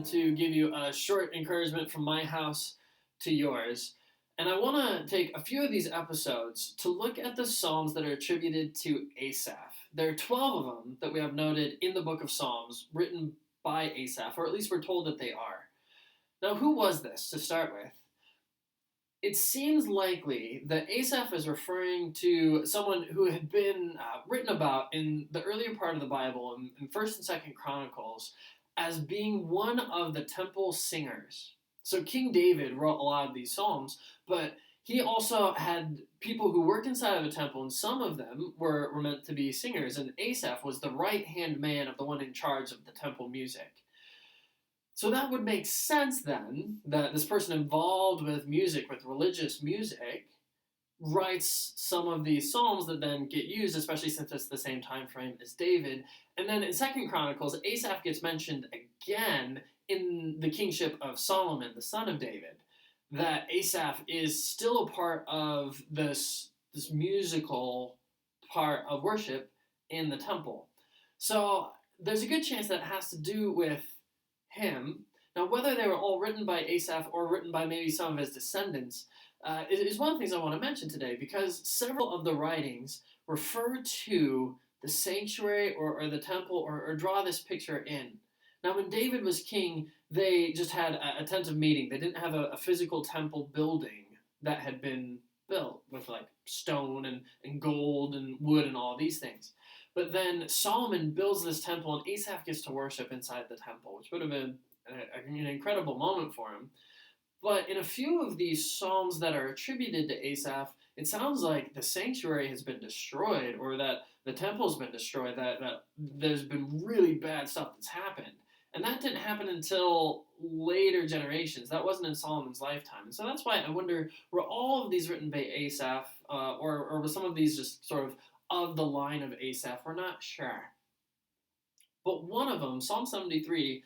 wanted to give you a short encouragement from my house to yours. And I want to take a few of these episodes to look at the Psalms that are attributed to Asaph. There are 12 of them that we have noted in the book of Psalms, written by Asaph, or at least we're told that they are. Now, who was this to start with? It seems likely that Asaph is referring to someone who had been written about in the earlier part of the Bible, in 1st and 2nd Chronicles, as being one of the temple singers. So King David wrote a lot of these psalms, but he also had people who worked inside of the temple, and some of them were meant to be singers, and Asaph was the right-hand man of the one in charge of the temple music. So that would make sense then, that this person involved with music, with religious music, writes some of these psalms that then get used, especially since it's the same time frame as David. And then in 2nd Chronicles, Asaph gets mentioned again in the kingship of Solomon, the son of David, that Asaph is still a part of this musical part of worship in the temple. So there's a good chance that it has to do with him. Now, whether they were all written by Asaph or written by maybe some of his descendants is one of the things I want to mention today, because several of the writings refer to the sanctuary or the temple or draw this picture in. Now, when David was king, they just had a tent of meeting. They didn't have a physical temple building that had been built with like stone and gold and wood and all these things. But then Solomon builds this temple, and Asaph gets to worship inside the temple, which would have been an incredible moment for him. But in a few of these psalms that are attributed to Asaph, it sounds like the sanctuary has been destroyed, or that the temple's been destroyed, that there's been really bad stuff that's happened. And that didn't happen until later generations. That wasn't in Solomon's lifetime. And so that's why I wonder, were all of these written by Asaph, or were some of these just sort of the line of Asaph? We're not sure. But one of them, Psalm 73,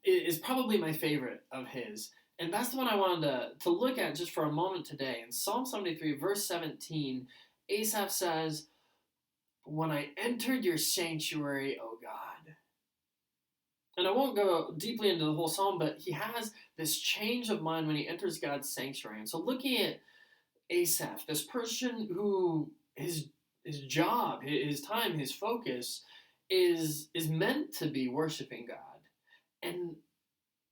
is probably my favorite of his. And that's the one I wanted to look at just for a moment today. In Psalm 73, verse 17, Asaph says, "When I entered your sanctuary, O God." And I won't go deeply into the whole psalm, but he has this change of mind when he enters God's sanctuary. And so looking at Asaph, this person who his job, his time, his focus is meant to be worshiping God. And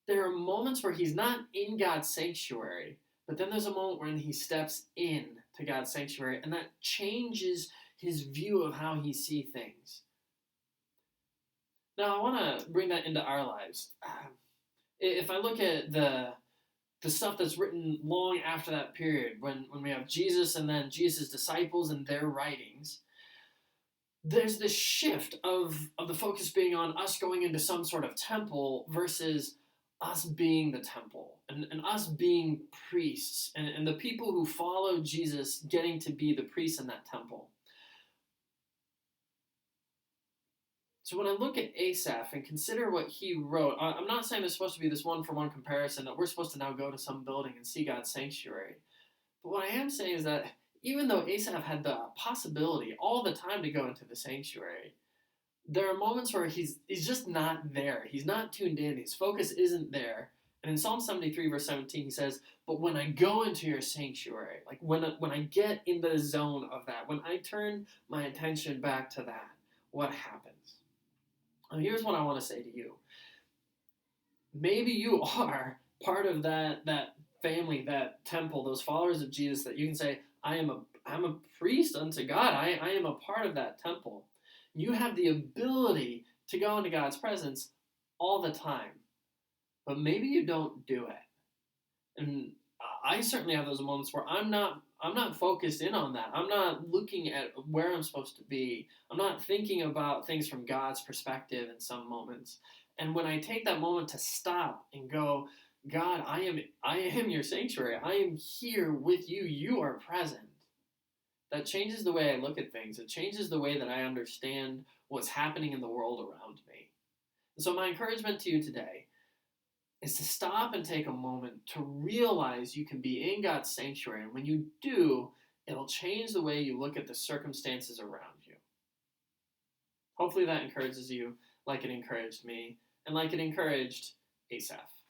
there are moments where he's not in God's sanctuary, but then there's a moment when he steps in to God's sanctuary, and that changes his view of how he sees things. Now, I want to bring that into our lives. If I look at the stuff that's written long after that period, when we have Jesus and then Jesus' disciples and their writings, there's this shift of the focus being on us going into some sort of temple versus us being the temple and us being priests and the people who follow Jesus getting to be the priests in that temple. So when I look at Asaph and consider what he wrote, I'm not saying there's supposed to be this one-for-one comparison that we're supposed to now go to some building and see God's sanctuary. But what I am saying is that even though Asaph had the possibility all the time to go into the sanctuary, there are moments where he's just not there. He's not tuned in. His focus isn't there. And in Psalm 73, verse 17, he says, "But when I go into your sanctuary," like when I get in the zone of that, when I turn my attention back to that, what happens? And here's what I want to say to you. Maybe you are part of that family, that temple, those followers of Jesus that you can say, I'm a priest unto God. I am a part of that temple. You have the ability to go into God's presence all the time. But maybe you don't do it. And I certainly have those moments where I'm not focused in on that. I'm not looking at where I'm supposed to be. I'm not thinking about things from God's perspective in some moments. And when I take that moment to stop and go, God, I am your sanctuary. I am here with you. You are present. That changes the way I look at things. It changes the way that I understand what's happening in the world around me. And so my encouragement to you today is to stop and take a moment to realize you can be in God's sanctuary. And when you do, it'll change the way you look at the circumstances around you. Hopefully that encourages you like it encouraged me and like it encouraged Asaph.